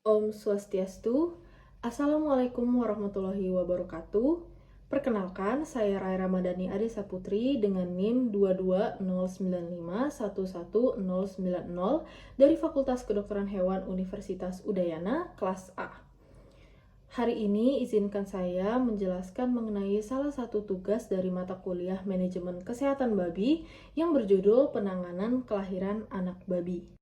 Om Swastiastu. Assalamualaikum warahmatullahi wabarakatuh. Perkenalkan, saya Rai Ramadhani Adesa Putri dengan NIM 2209511090 dari Fakultas Kedokteran Hewan Universitas Udayana, kelas A. Hari ini izinkan saya menjelaskan mengenai salah satu tugas dari mata kuliah Manajemen Kesehatan Babi yang berjudul Penanganan Kelahiran Anak Babi.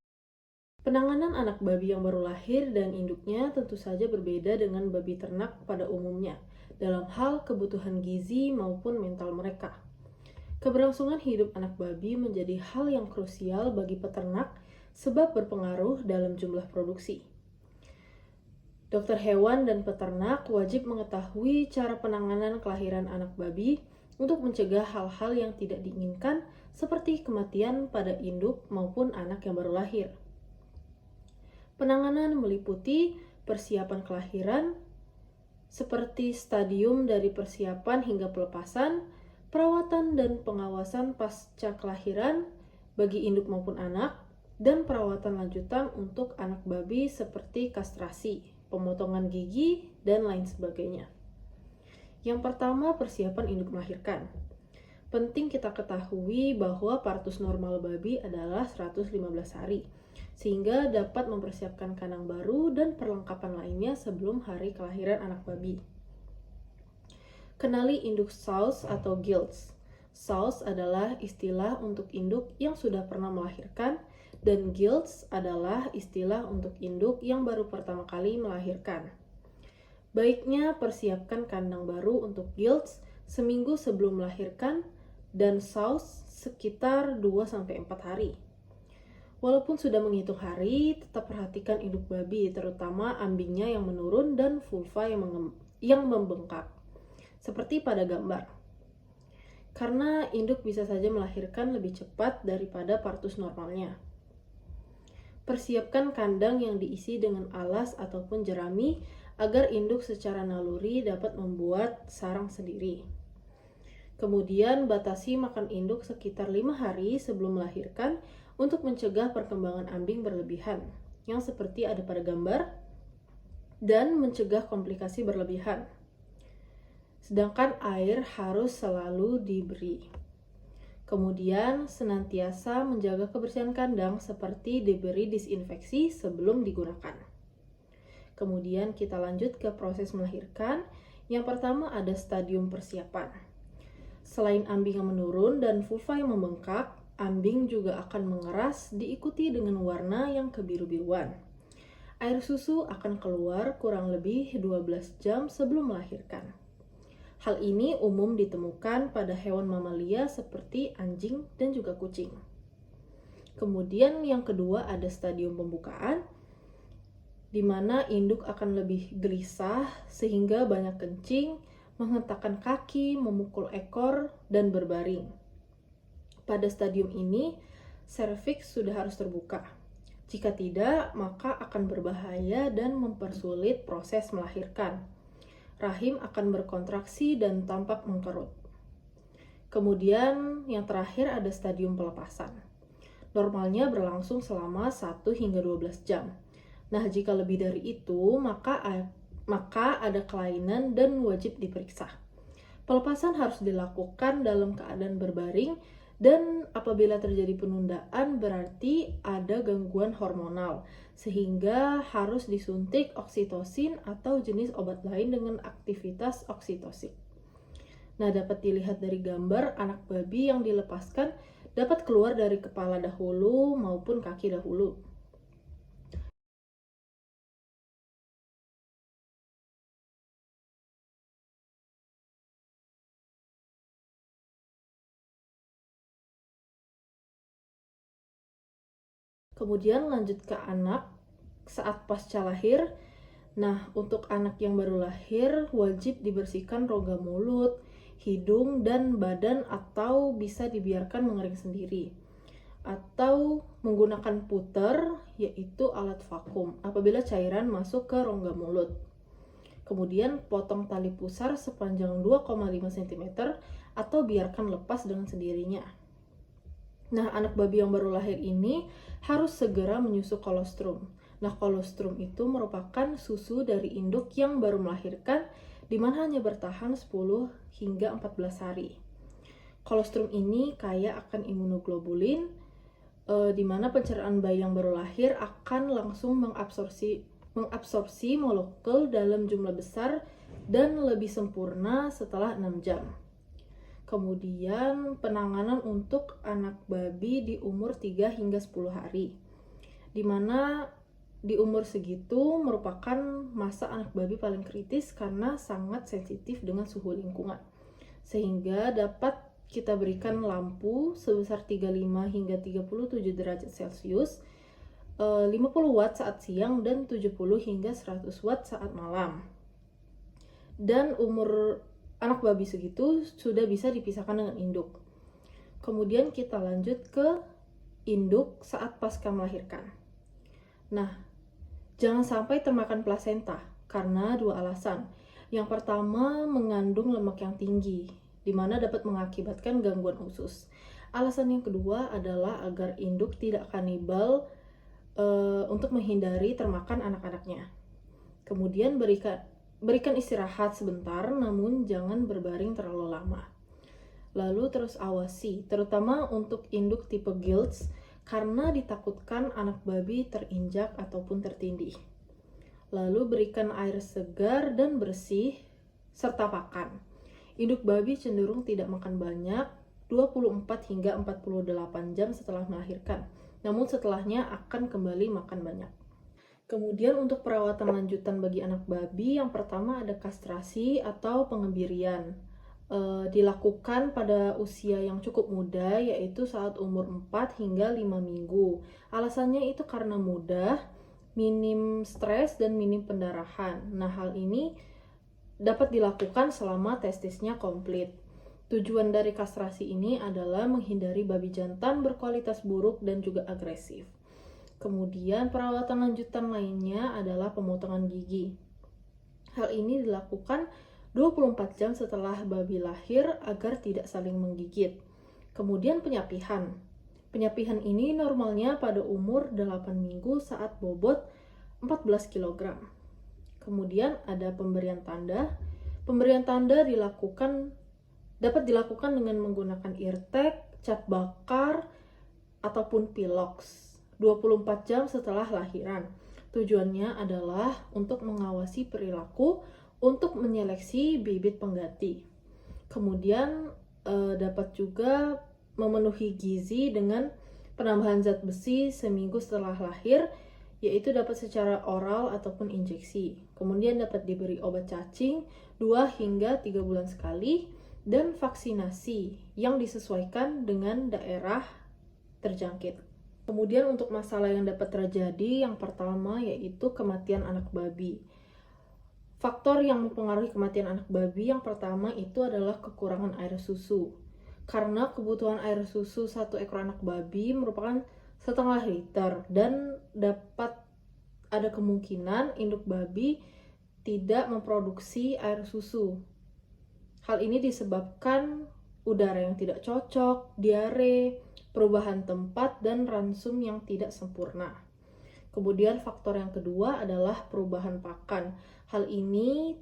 Penanganan anak babi yang baru lahir dan induknya tentu saja berbeda dengan babi ternak pada umumnya, dalam hal kebutuhan gizi maupun mental mereka. Keberlangsungan hidup anak babi menjadi hal yang krusial bagi peternak sebab berpengaruh dalam jumlah produksi. Dokter hewan dan peternak wajib mengetahui cara penanganan kelahiran anak babi untuk mencegah hal-hal yang tidak diinginkan seperti kematian pada induk maupun anak yang baru lahir. Penanganan meliputi persiapan kelahiran, seperti stadium dari persiapan hingga pelepasan, perawatan dan pengawasan pasca kelahiran bagi induk maupun anak, dan perawatan lanjutan untuk anak babi seperti kastrasi, pemotongan gigi, dan lain sebagainya. Yang pertama, persiapan induk melahirkan. Penting kita ketahui bahwa partus normal babi adalah 115 hari, sehingga dapat mempersiapkan kandang baru dan perlengkapan lainnya sebelum hari kelahiran anak babi. Kenali induk sows atau gilts. Sows adalah istilah untuk induk yang sudah pernah melahirkan, dan gilts adalah istilah untuk induk yang baru pertama kali melahirkan. Baiknya persiapkan kandang baru untuk gilts seminggu sebelum melahirkan dan sows sekitar 2-4 hari. Walaupun sudah menghitung hari, tetap perhatikan induk babi, terutama ambingnya yang menurun dan vulva yang membengkak, seperti pada gambar. Karena induk bisa saja melahirkan lebih cepat daripada partus normalnya. Persiapkan kandang yang diisi dengan alas ataupun jerami agar induk secara naluri dapat membuat sarang sendiri. Kemudian batasi makan induk sekitar 5 hari sebelum melahirkan untuk mencegah perkembangan ambing berlebihan, yang seperti ada pada gambar, dan mencegah komplikasi berlebihan. Sedangkan air harus selalu diberi. Kemudian senantiasa menjaga kebersihan kandang seperti diberi disinfeksi sebelum digunakan. Kemudian kita lanjut ke proses melahirkan. Yang pertama ada stadium persiapan. Selain ambing yang menurun dan vulva yang membengkak, ambing juga akan mengeras diikuti dengan warna yang kebiru-biruan. Air susu akan keluar kurang lebih 12 jam sebelum melahirkan. Hal ini umum ditemukan pada hewan mamalia seperti anjing dan juga kucing. Kemudian yang kedua ada stadium pembukaan, di mana induk akan lebih gelisah sehingga banyak kencing, menghentakkan kaki, memukul ekor, dan berbaring. Pada stadium ini, serviks sudah harus terbuka. Jika tidak, maka akan berbahaya dan mempersulit proses melahirkan. Rahim akan berkontraksi dan tampak mengkerut. Kemudian yang terakhir ada stadium pelepasan. Normalnya berlangsung selama 1-12 jam. Nah, jika lebih dari itu, maka ada kelainan dan wajib diperiksa. Pelepasan harus dilakukan dalam keadaan berbaring, dan apabila terjadi penundaan berarti ada gangguan hormonal, sehingga harus disuntik oksitosin atau jenis obat lain dengan aktivitas oksitosin. Nah, dapat dilihat dari gambar anak babi yang dilepaskan dapat keluar dari kepala dahulu maupun kaki dahulu. Kemudian lanjut ke anak saat pasca lahir. Nah, untuk anak yang baru lahir wajib dibersihkan rongga mulut, hidung, dan badan atau bisa dibiarkan mengering sendiri. Atau menggunakan puter, yaitu alat vakum, apabila cairan masuk ke rongga mulut. Kemudian potong tali pusar sepanjang 2,5 cm atau biarkan lepas dengan sendirinya. Nah, anak babi yang baru lahir ini harus segera menyusu kolostrum Nah, kolostrum itu merupakan susu dari induk yang baru melahirkan, di mana hanya bertahan 10 hingga 14 hari. Kolostrum ini kaya akan imunoglobulin, di mana pencernaan bayi yang baru lahir akan langsung mengabsorpsi molekul dalam jumlah besar dan lebih sempurna setelah 6 jam. Kemudian penanganan untuk anak babi di umur 3 hingga 10 hari, di mana di umur segitu merupakan masa anak babi paling kritis karena sangat sensitif dengan suhu lingkungan, sehingga dapat kita berikan lampu sebesar 35 hingga 37 derajat Celcius, 50 watt saat siang dan 70 hingga 100 watt saat malam. Dan umur anak babi segitu sudah bisa dipisahkan dengan induk. Kemudian kita lanjut ke induk saat pasca melahirkan. Nah, jangan sampai termakan plasenta karena dua alasan. Yang pertama, mengandung lemak yang tinggi, di mana dapat mengakibatkan gangguan usus. Alasan yang kedua adalah agar induk tidak kanibal untuk menghindari termakan anak-anaknya. Kemudian berikan istirahat sebentar, namun jangan berbaring terlalu lama. Lalu terus awasi, terutama untuk induk tipe gilts, karena ditakutkan anak babi terinjak ataupun tertindih. Lalu berikan air segar dan bersih, serta pakan. Induk babi cenderung tidak makan banyak 24 hingga 48 jam setelah melahirkan, namun setelahnya akan kembali makan banyak. Kemudian untuk perawatan lanjutan bagi anak babi, yang pertama ada kastrasi atau pengebirian. Dilakukan pada usia yang cukup muda, yaitu saat umur 4 hingga 5 minggu. Alasannya itu karena mudah, minim stres, dan minim pendarahan. Nah, hal ini dapat dilakukan selama testisnya komplit. Tujuan dari kastrasi ini adalah menghindari babi jantan berkualitas buruk dan juga agresif. Kemudian perawatan lanjutan lainnya adalah pemotongan gigi. Hal ini dilakukan 24 jam setelah babi lahir agar tidak saling menggigit. Kemudian penyapihan. Penyapihan ini normalnya pada umur 8 minggu saat bobot 14 kg. Kemudian ada pemberian tanda. Pemberian tanda dapat dilakukan dengan menggunakan eartag, cap bakar, ataupun pilox 24 jam setelah lahiran. Tujuannya adalah untuk mengawasi perilaku untuk menyeleksi bibit pengganti. Kemudian dapat juga memenuhi gizi dengan penambahan zat besi seminggu setelah lahir, yaitu dapat secara oral ataupun injeksi. Kemudian dapat diberi obat cacing 2 hingga 3 bulan sekali, dan vaksinasi yang disesuaikan dengan daerah terjangkit. Kemudian untuk masalah yang dapat terjadi, yang pertama yaitu kematian anak babi. Faktor yang mempengaruhi kematian anak babi yang pertama itu adalah kekurangan air susu. Karena kebutuhan air susu satu ekor anak babi merupakan setengah liter, dan dapat ada kemungkinan induk babi tidak memproduksi air susu. Hal ini disebabkan udara yang tidak cocok, diare, perubahan tempat, dan ransum yang tidak sempurna. Kemudian faktor yang kedua adalah perubahan pakan. Hal ini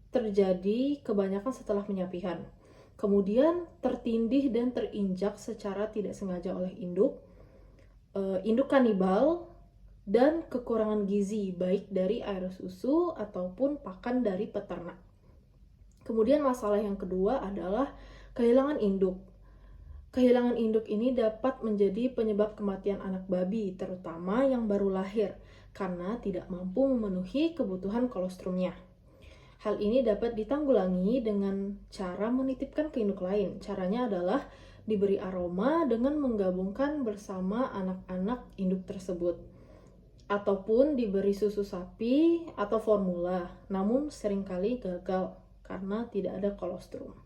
terjadi kebanyakan setelah penyapihan. Kemudian tertindih dan terinjak secara tidak sengaja oleh induk kanibal, dan kekurangan gizi baik dari air susu ataupun pakan dari peternak. Kemudian masalah yang kedua adalah kehilangan induk. Kehilangan induk ini dapat menjadi penyebab kematian anak babi, terutama yang baru lahir, karena tidak mampu memenuhi kebutuhan kolostrumnya. Hal ini dapat ditanggulangi dengan cara menitipkan ke induk lain. Caranya adalah diberi aroma dengan menggabungkan bersama anak-anak induk tersebut, ataupun diberi susu sapi atau formula, namun seringkali gagal karena tidak ada kolostrum.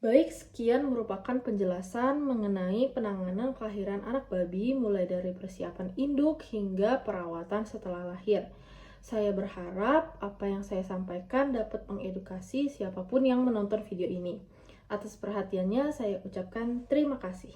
Baik, sekian merupakan penjelasan mengenai penanganan kelahiran anak babi mulai dari persiapan induk hingga perawatan setelah lahir. Saya berharap apa yang saya sampaikan dapat mengedukasi siapapun yang menonton video ini. Atas perhatiannya saya ucapkan terima kasih.